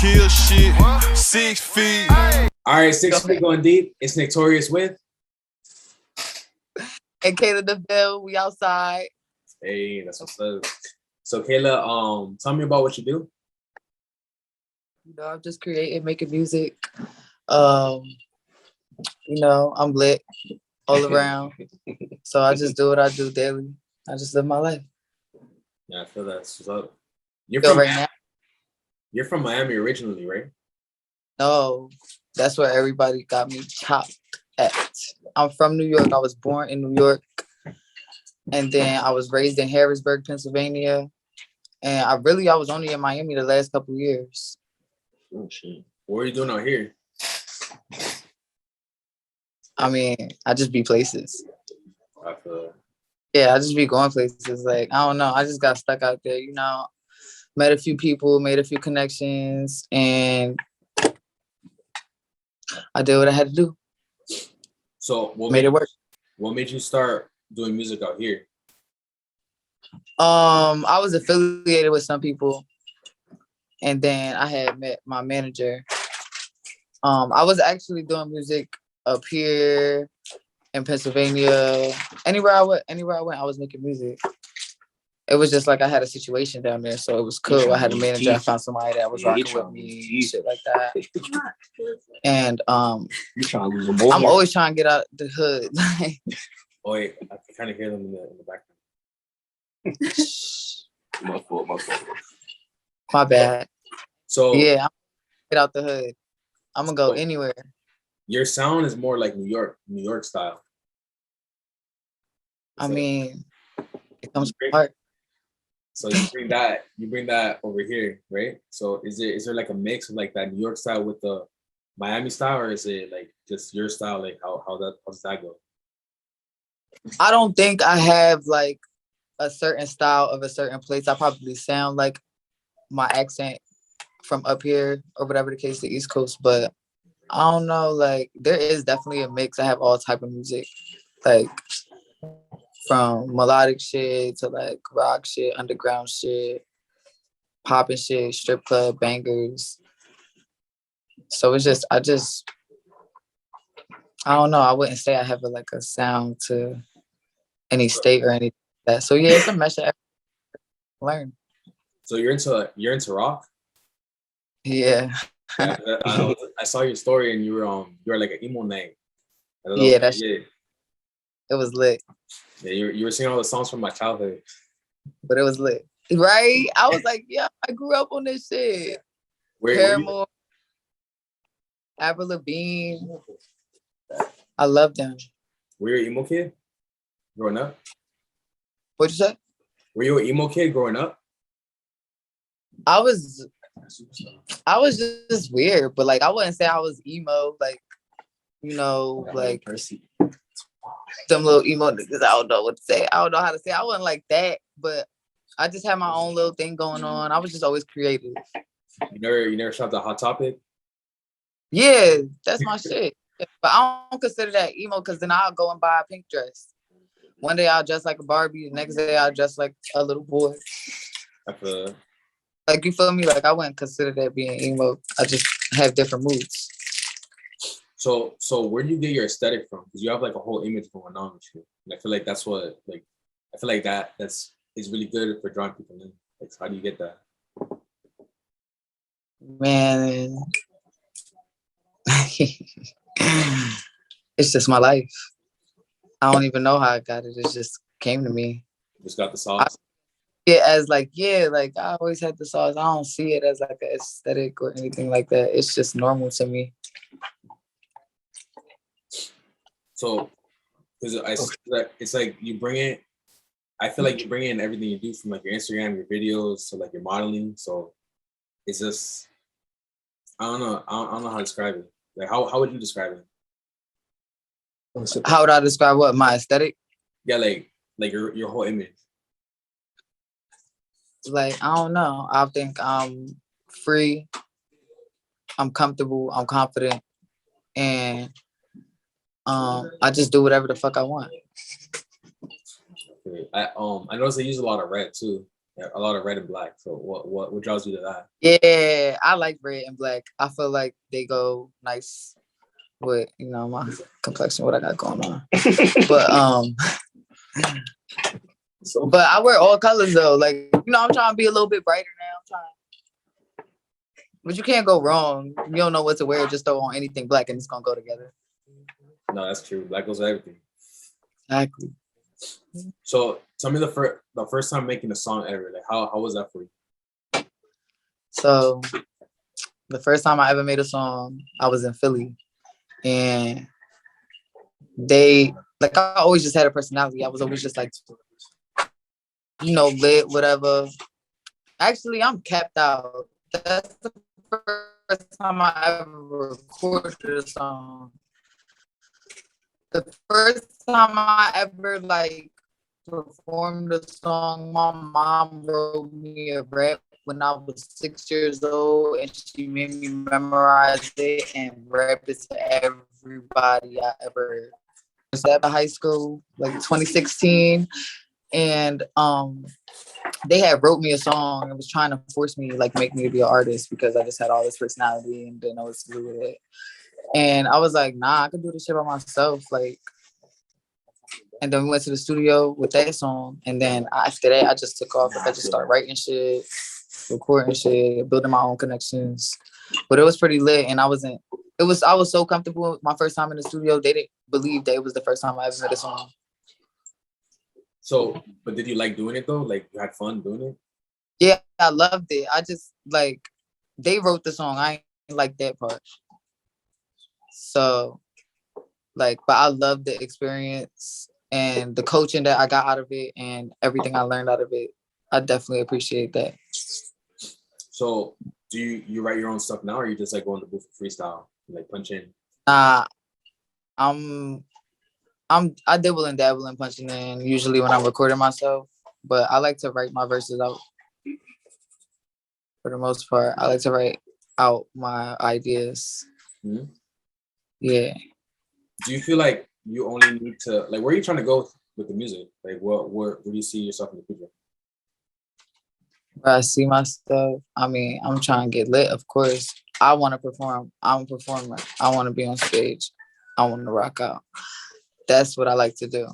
kill shit. 6 feet. All right, 6 feet going deep. It's Torius with. And Kaelah Deville, we outside. Hey, that's what's up. So Kaelah, tell me about what you do. You know, I'm just creating, making music. You know, I'm lit all around. So I just do what I do daily. I just live my life. Yeah, I feel that's what's up. You're from Miami originally, right? No, that's where everybody got me chopped at. I'm from New York. I was born in New York. And then I was raised in Harrisburg, Pennsylvania. And I was only in Miami the last couple of years. Oh, shit. What are you doing out here? I mean, I just be places. I feel. Yeah, I just be going places. Like, I don't know. I just got stuck out there, you know. Met a few people, made a few connections, and I did what I had to do. So what made it work. What made you start doing music out here? I was affiliated with some people, and then I had met my manager. I was actually doing music up here in Pennsylvania. Anywhere I went, I was making music. It was just like I had a situation down there, so it was cool. I had a manager. I found somebody that was rocking with me, shit like that. And I'm always trying to get out the hood. Oh wait, I can kind of hear them in the background. My fault. My bad. So yeah, I'm get out the hood. I'm gonna go anywhere. Your sound is more like New York style. I mean, it comes from heart. So you bring that over here, right? So is there like a mix of like that New York style with the Miami style, or is it like just your style? Like how does that go? I don't think I have like a certain style of a certain place. I probably sound like my accent from up here or whatever the case, the East Coast, but I don't know, like there is definitely a mix. I have all type of music, like from melodic shit to like rock shit, underground shit, popping shit, strip club bangers. So it's just I don't know. I wouldn't say I have like a sound to any state or anything like that. So yeah, it's a mesh of everything I learn. So you're into rock? Yeah. I saw your story and you were like an emo name. Yeah, it was lit. Yeah, you were singing all the songs from my childhood. But it was lit. Right? I was like, yeah, I grew up on this shit. Paramore, Avril Lavigne. I love them. Were you an emo kid growing up? What'd you say? Were you an emo kid growing up? I was just weird, but like I wouldn't say I was emo, like, you know, like some little emo niggas. I don't know what to say. I don't know how to say. I wasn't like that, but I just had my own little thing going on. I was just always creative. You never shopped at Hot Topic? Yeah, that's my shit. But I don't consider that emo because then I'll go and buy a pink dress. One day I'll dress like a Barbie. The next day I'll dress like a little boy. Like, you feel me? Like, I wouldn't consider that being emo. I just have different moods. So where do you get your aesthetic from? Because you have like a whole image going on with you. And I feel like that's what I feel like that's really good for drawing people in. Like, how do you get that? Man, it's just my life. I don't even know how I got it. It just came to me. Just got the sauce. Like I always had the sauce. I don't see it as like an aesthetic or anything like that. It's just normal to me. So, because it's like you bring it. I feel like you bring in everything you do from like your Instagram, your videos, to like your modeling. So it's just, I don't know how to describe it. Like how would you describe it? How would I describe what? My aesthetic? Yeah, like your whole image. Like, I don't know. I think I'm free. I'm comfortable. I'm confident. And I just do whatever the fuck I want. Okay. I noticed they use a lot of red too. Yeah, a lot of red and black. So what draws you to that? Yeah, I like red and black. I feel like they go nice with, my complexion, what I got going on. But but I wear all colors though. Like, I'm trying to be a little bit brighter now. I'm trying. But you can't go wrong. You don't know what to wear, just throw on anything black and it's gonna go together. No, that's true. Black goes with everything. Exactly. So tell me the first time making a song ever. Like how was that for you? So the first time I ever made a song, I was in Philly. And I always just had a personality. I was always just like, lit, whatever. Actually, I'm capped out. That's the first time I ever recorded a song. The first time I ever performed a song, my mom wrote me a rap when I was 6 years old, and she made me memorize it and rap it to everybody I ever heard. I was at high school, 2016, and they had wrote me a song and was trying to force me, make me to be an artist because I just had all this personality and didn't know what to do with it. And I was like, nah, I can do this shit by myself. And then we went to the studio with that song. And then after that, I just took off. I just started writing shit, recording shit, building my own connections. But it was pretty lit. And I was so comfortable my first time in the studio. They didn't believe that it was the first time I ever made a song. So, but did you like doing it though? Like you had fun doing it? Yeah, I loved it. I just they wrote the song. I ain't like that part. So, but I loved the experience and the coaching that I got out of it and everything I learned out of it. I definitely appreciate that. So, do you write your own stuff now, or you just go in the booth and freestyle, punch in? I dibble and dabble in punching in usually when I'm recording myself, but I like to write my verses out. For the most part, I like to write out my ideas. Mm-hmm. Yeah. Do you feel like you only need to where are you trying to go with the music? Where do you see yourself in the future? Where I see myself, I'm trying to get lit, of course. I want to perform. I'm a performer. I want to be on stage. I want to rock out. That's what I like to do.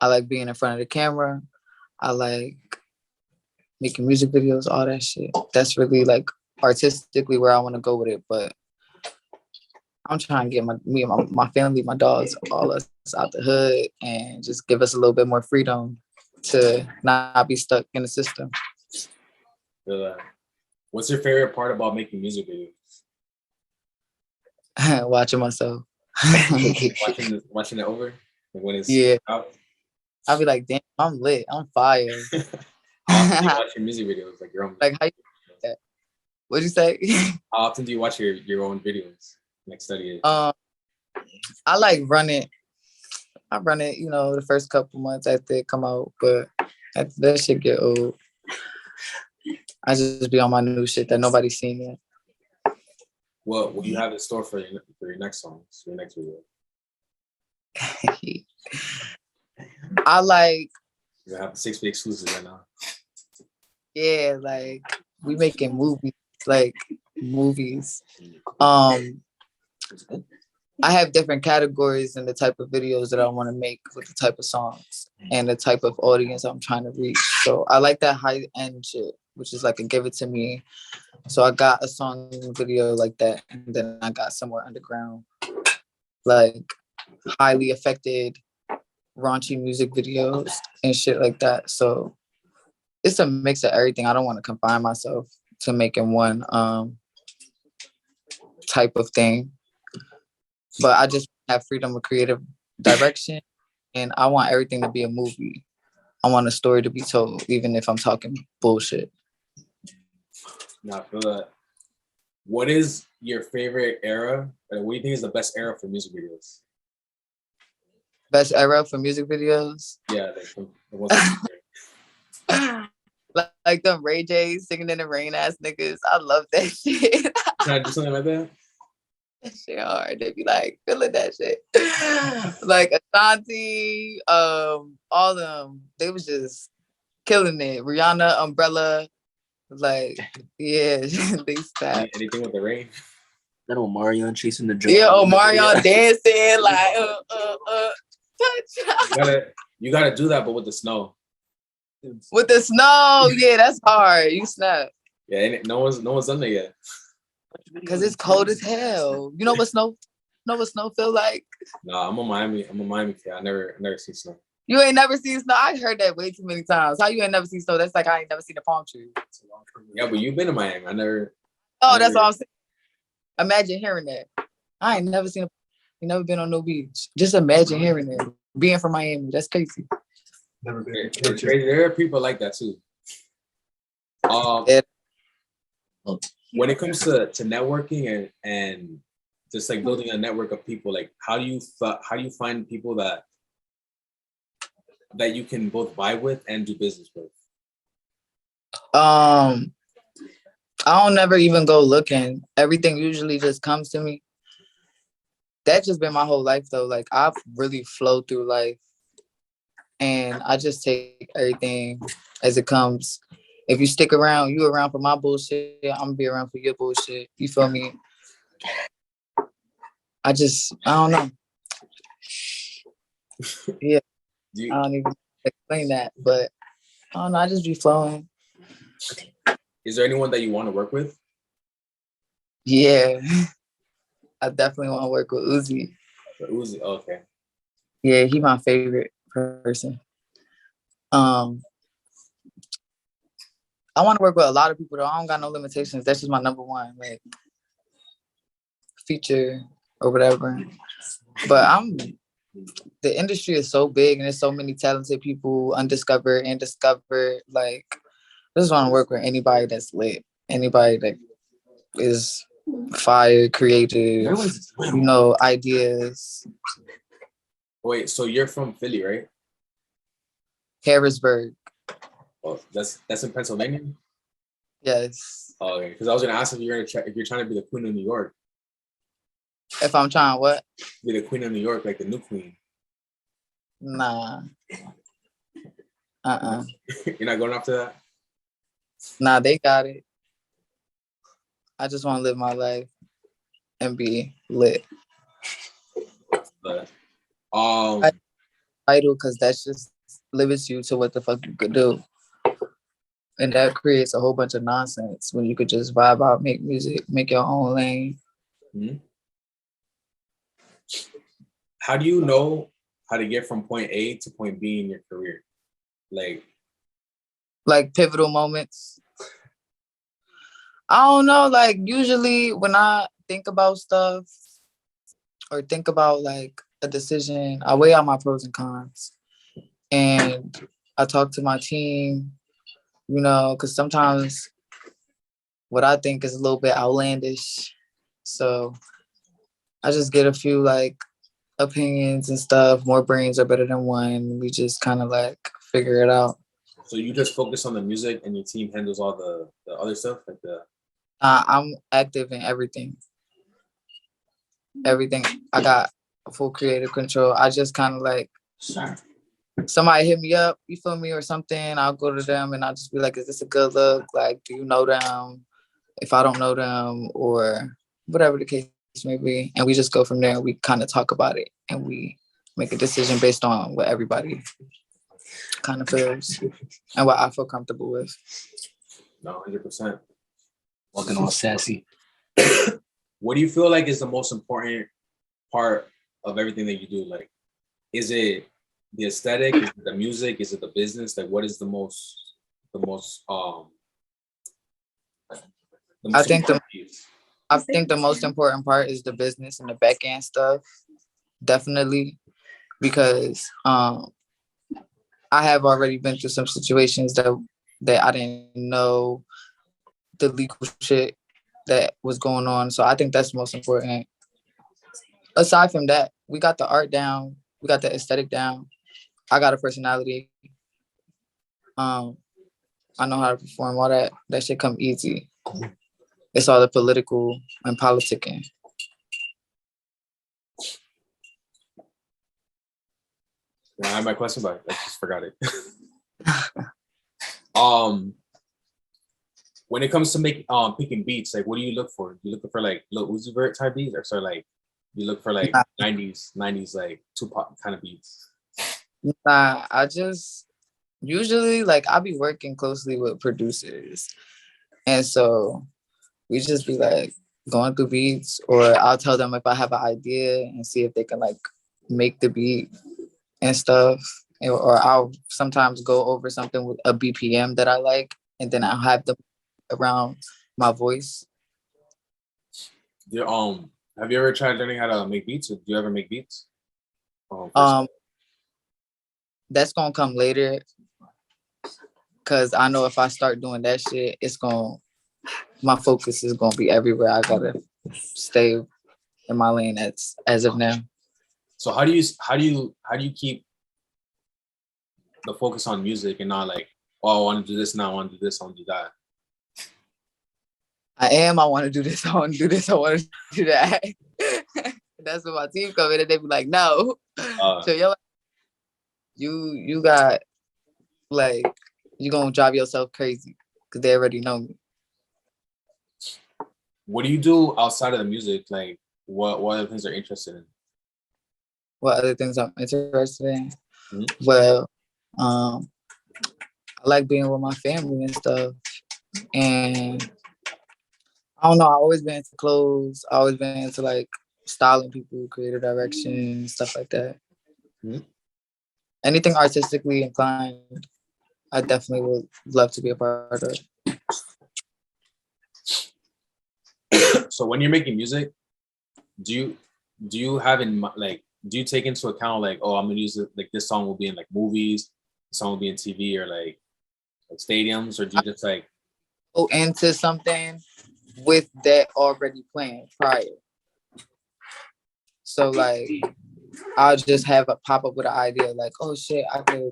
I like being in front of the camera. I like making music videos, all that shit. That's really artistically where I want to go with it. But I'm trying to get me and my family, my dogs, all us out the hood and just give us a little bit more freedom to not be stuck in the system. What's your favorite part about making music videos? Watching myself. watching it over? When it's out? I'll be like, damn, I'm lit. I'm fire. How often do you watch your music videos? Your own? How you do that? What'd you say? How often do you watch your own videos? Study it? I run it. I run it, the first couple months after it come out, but after that shit get old, I just be on my new shit that nobody's seen yet. What do you have in store for your next songs, your next video? You have 6 feet exclusive right now. Yeah, we making movies. I have different categories and the type of videos that I want to make with the type of songs and the type of audience I'm trying to reach. So I like that high end shit, which is a give it to me. So I got a song video like that, and then I got Somewhere Underground, highly affected, raunchy music videos and shit like that. So it's a mix of everything. I don't want to confine myself to making one type of thing, but I just have freedom of creative direction, and I want everything to be a movie. I want a story to be told, even if I'm talking bullshit. No, I feel that. What is your favorite era? What do you think is the best era for music videos? Best era for music videos? Yeah, them Ray J's singing in the rain ass niggas. I love that shit. Can I do something like that? That shit hard. They be feeling that shit. Ashanti, all them. They was just killing it. Rihanna, Umbrella, like, yeah, they stop. Anything with the rain? That Omarion chasing the Jordan. Yeah, Omarion dancing like touch. You gotta do that, but with the snow. With the snow, yeah, that's hard. You snap. Yeah, no one's done that yet. Cause it's cold as hell. You know what snow feel like? No, I'm a Miami kid. I never seen snow. You ain't never seen snow. I heard that way too many times. How you ain't never seen snow? That's like I ain't never seen a palm tree. Yeah, but you've been to Miami. That's what I'm saying. Imagine hearing that. I ain't never seen you never been on no beach. Just imagine hearing it. Being from Miami, that's crazy. Never been. It's crazy. There are people like that too. When it comes to networking and just like building a network of people, like how do you find people that you can both vibe with and do business with? I don't never even go looking. Everything usually just comes to me. That's just been my whole life though. Like I've really flowed through life and I just take everything as it comes. If you stick around, you around for my bullshit, I'm gonna be around for your bullshit. You feel me? I don't know. Yeah. I don't even explain that, but I don't know. I just be flowing. Is there anyone that you want to work with? Yeah. I definitely want to work with Uzi. Uzi, okay. Yeah, he my favorite person. I want to work with a lot of people though. I don't got no limitations. That's just my number one, like feature or whatever. But the industry is so big and there's so many talented people, undiscovered and discovered. Like, I just want to work with anybody that's lit, anybody that is fire, creative, ideas. Wait, so you're from Philly, right? Harrisburg. Oh, that's in Pennsylvania? Yes. Oh, okay. Because I was gonna ask if you're trying to be the queen of New York. If I'm trying what? Be the queen of New York, like the new queen. Nah. You're not going after that? Nah, they got it. I just want to live my life and be lit. But, idle, because that's just limits you to what the fuck you could do. And that creates a whole bunch of nonsense when you could just vibe out, make music, make your own lane. Mm-hmm. How do you know how to get from point A to point B in your career? Like pivotal moments. I don't know. Like usually when I think about stuff or think about like a decision, I weigh out my pros and cons. And I talk to my team, because sometimes what I think is a little bit outlandish. So I just get a few like opinions and stuff. More brains are better than one. We just kind of like figure it out. So you just focus on the music and your team handles all the other stuff? I'm active in everything. Everything. I got full creative control. I just kind of like, somebody hit me up, you feel me, or something, I'll go to them and I'll just be like, is this a good look? Like, do you know them? If I don't know them or whatever the case may be. And we just go from there. We kind of talk about it and we make a decision based on what everybody kind of feels and what I feel comfortable with. No, 100%. Walking all sassy. What do you feel like is the most important part of everything that you do? Like, is it the aesthetic? Is it the music? Is it the business? Like, what is the most I think the most important part is the business and the back end stuff. Definitely. Because I have already been through some situations that I didn't know the legal shit that was going on. So I think that's most important. Aside from that, we got the art down. We got the aesthetic down. I got a personality. I know how to perform. All that shit come easy. It's all the political and politicking. I had my question, but I just forgot it. When it comes to picking beats, like what do you look for? You looking for like Lil Uzi Vert type beats, or so like you look for like Nah. 90s like Tupac kind of beats? Nah, I just usually like I'll be working closely with producers, and so we just be like going through beats, or I'll tell them if I have an idea and see if they can like make the beat and stuff. Or I'll sometimes go over something with a BPM that I like, and then I'll have them around my voice. Have you ever tried learning how to make beats? Or do you ever make beats? That's gonna come later, cause I know if I start doing that shit, my focus is gonna be everywhere. I gotta stay in my lane as of now. So how do you keep the focus on music and not like, oh, I want to do this now, I want to do this, I want to do that? I want to do this, I want to do this, I want to do that. That's when my team come in and they be like, no. So you got like, you gonna drive yourself crazy because they already know me. What do you do outside of the music? Like what other things are interested in? What other things I'm interested in? Mm-hmm. Well, I like being with my family and stuff. And I don't know, I've always been into clothes. I always been into like styling people, creative direction, stuff like that. Mm-hmm. Anything artistically inclined, I definitely would love to be a part of. So when you're making music, do you have do you take into account like, oh, I'm gonna use it, like this song will be in like movies, this song will be in TV or like stadiums, or do you just like go into something with that already planned prior? So like I'll just have a pop up with an idea like, oh shit, I could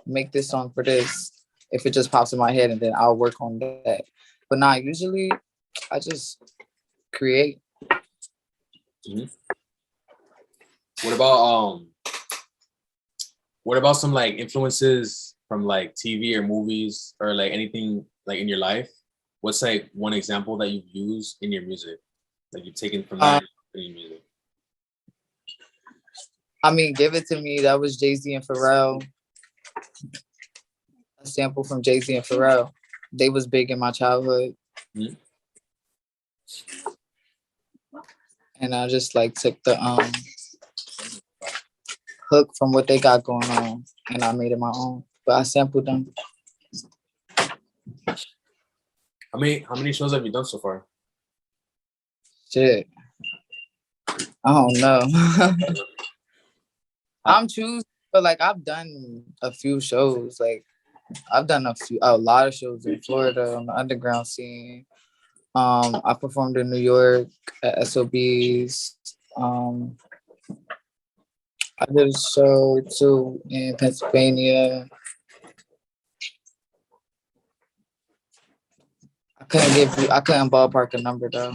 make this song for this if it just pops in my head, and then I'll work on that. But not usually, I just create. Mm-hmm. What about some like influences from like TV or movies or like anything like in your life? What's like one example that you've used in your music, like you've taken from that in your music? I mean, Give It To Me, that was Jay-Z and Pharrell. A sample from Jay-Z and Pharrell. They was big in my childhood. Mm-hmm. And I just like took the hook from what they got going on and I made it my own. But I sampled them. How many shows have you done so far? Shit. I don't know. I'm choosing, but like I've done a few shows. Like I've done a lot of shows in Florida on the underground scene. I performed in New York at SOBs. I did a show too in Pennsylvania. I couldn't ballpark a number though.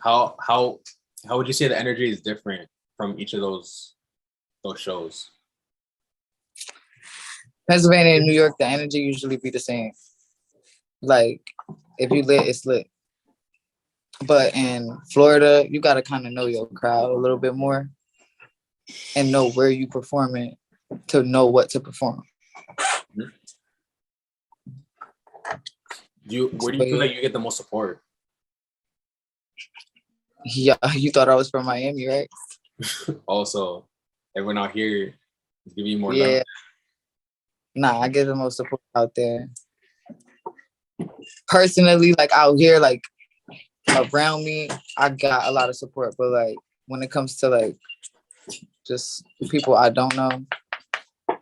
How would you say the energy is different from each of those shows? Pennsylvania and New York, the energy usually be the same. Like if you lit, it's lit. But in Florida, you gotta kind of know your crowd a little bit more and know where you performing to know what to perform. Mm-hmm. Where do you feel like you get the most support? Yeah, you thought I was from Miami, right? Also, everyone out here is giving you more Yeah. love. Nah, I get the most support out there. Personally, like out here, like around me, I got a lot of support. But like when it comes to like just people I don't know,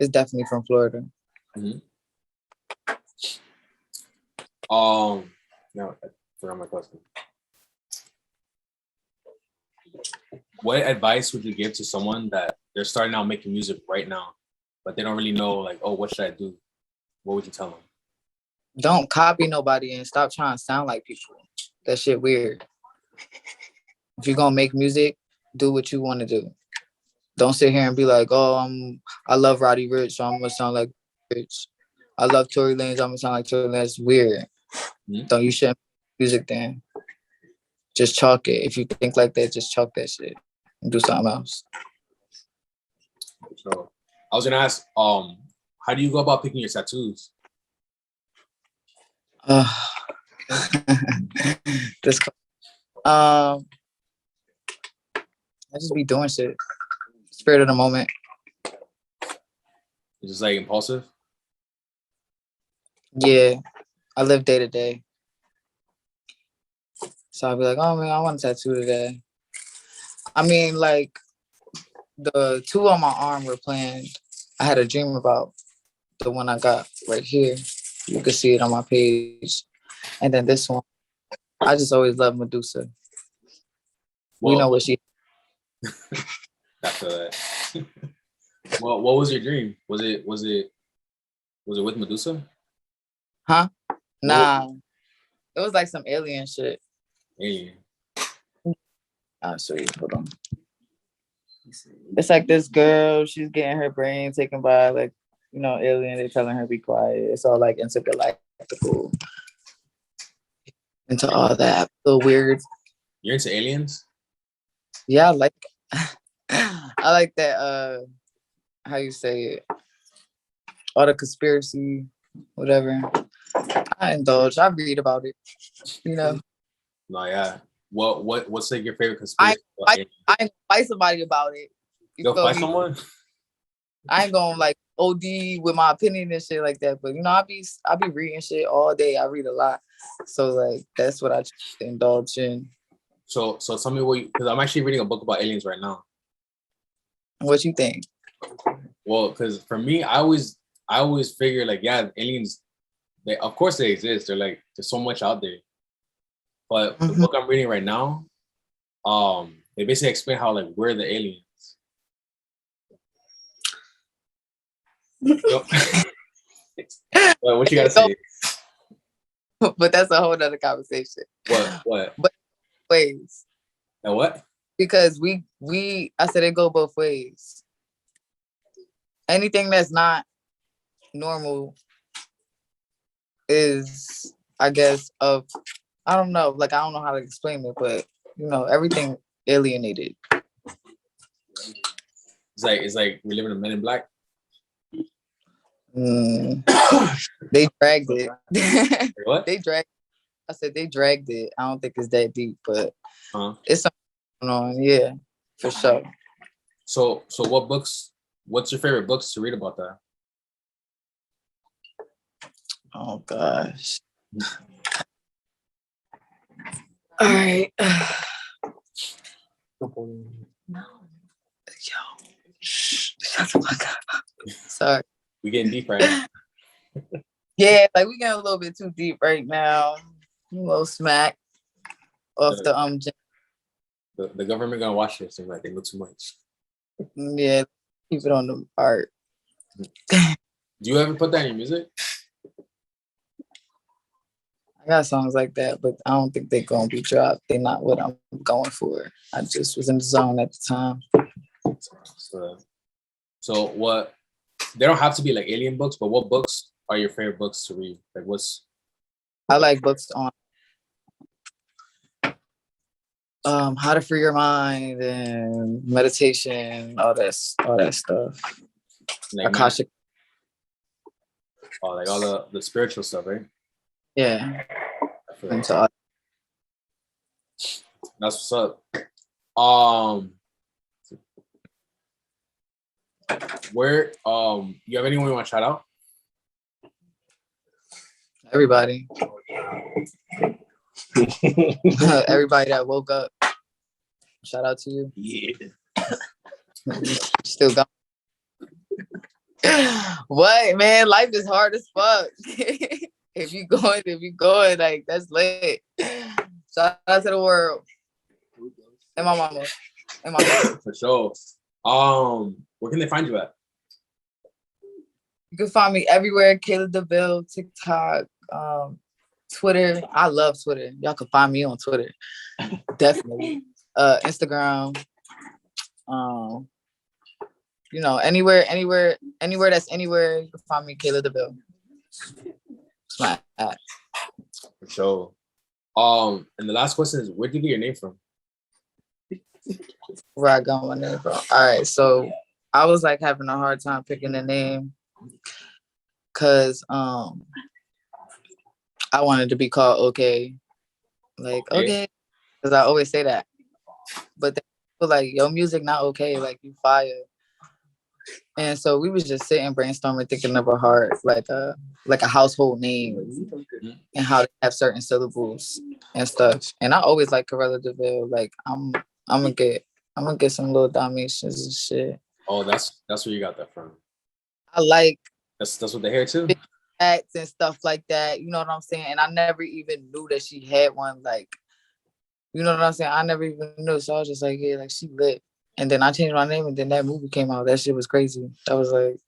it's definitely from Florida. Mm-hmm. No, I forgot my question. What advice would you give to someone that they're starting out making music right now, but they don't really know like, oh, what should I do? What would you tell them? Don't copy nobody and stop trying to sound like people. That shit weird. If you're gonna make music, do what you want to do. Don't sit here and be like, oh, I love Roddy Ricch, so I'm gonna sound like Rich. I love Tory Lanez. I'm gonna sound like Tory Lanez. That's weird. Mm-hmm. Don't you shouldn't music then. Just chalk it. If you think like that, just chalk that shit and do something else. So I was gonna ask, how do you go about picking your tattoos? This I just be doing shit. Spirit of the moment. Is this like impulsive? Yeah. I live day to day. So I'll be like, oh man, I want a tattoo today. I mean, like the two on my arm were planned. I had a dream about the one I got right here. You can see it on my page. And then this one, I just always love Medusa. We know what she. After that. Well, what was your dream? Was it with Medusa? Huh? Nah. It was like some alien shit. Alien. I'll show you. Hold on. It's like this girl, she's getting her brain taken by like, alien. They're telling her to be quiet. It's all like intergalactical. Into all that. So weird. You're into aliens? Yeah, I like that how you say it. All the conspiracy, whatever. I indulge. I read about it. No, yeah. What's like your favorite conspiracy? I ain't gonna fight somebody about it. You'll fight someone? I ain't gonna like OD with my opinion and shit like that. But I be reading shit all day. I read a lot. So like that's what I indulge in. So tell me because I'm actually reading a book about aliens right now. What you think? Well, because for me, I always figure like, yeah, aliens, of course they exist. They're like, there's so much out there. But the book I'm reading right now, they basically explain how like we're the aliens. Well, what you gotta say? But that's a whole nother conversation. What? But ways. And what? Because I said it go both ways. Anything that's not normal is, I guess, I don't know. Like, I don't know how to explain it, but everything alienated. It's like we live in a Men in Black. They dragged it. What? I said they dragged it. I don't think it's that deep, but it's something going on. Yeah, for sure. So what's your favorite books to read about that? Oh gosh. All right. No. Yo. Shut the fuck up. Sorry. We getting deep right now. Yeah, like we getting a little bit too deep right now. A little smack off the The government gonna watch this and like they know too much. Yeah, keep it on the art. Do you ever put that in your music? I got songs like that, but I don't think they're gonna be dropped. They're not what I'm going for. I just was in the zone at the time. So what? They don't have to be like alien books, but what books are your favorite books to read? Like I like books on how to free your mind and meditation, all that stuff. like Akashic. Like all the spiritual stuff, right? Yeah. That's what's up. Where you have anyone you want to shout out? Everybody. Everybody that woke up. Shout out to you. Yeah. Still going. What, man? Life is hard as fuck. If you going, like that's lit. Shout out to the world. And my mama. For sure. Where can they find you at? You can find me everywhere. Kaelah Deville, TikTok, Twitter. I love Twitter. Y'all can find me on Twitter. Definitely. Instagram. Anywhere that's anywhere, you can find me, Kaelah Deville. It's my act. For sure. And the last question is, where did you get your name from? Where I got my name from. All right, so I was like having a hard time picking a name because I wanted to be called okay. Like okay. Because I always say that. But then people like, your music not okay, like you fire. And so we was just sitting brainstorming, thinking of a like a household name and how to have certain syllables and stuff. And I always like Kaelah Deville. Like I'm gonna get some little Dalmatians and shit. Oh, that's where you got that from. I like that's what the hair too. Acts and stuff like that. You know what I'm saying? And I never even knew that she had one. Like, you know what I'm saying? I never even knew. So I was just like, yeah, like she lit. And then I changed my name, and then that movie came out. That shit was crazy. That was like,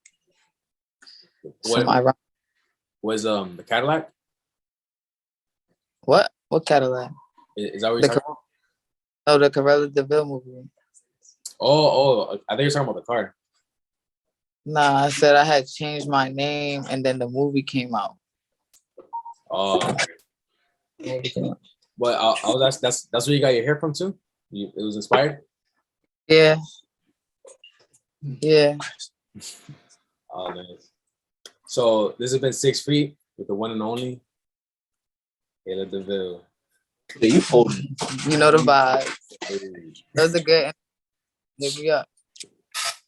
was the Cadillac? What Cadillac? Is that what you're talking about? No, the Kaelah Deville movie. Oh, I think you're talking about the car. Nah, I said I had changed my name, and then the movie came out. Oh, but I was that's where you got your hair from too? It was inspired? Yeah. Yeah. Oh, nice. So this has been 6 feet with the one and only Kaelah Deville. Yeah, you folded. You know the vibe. Those are good. Hit me up.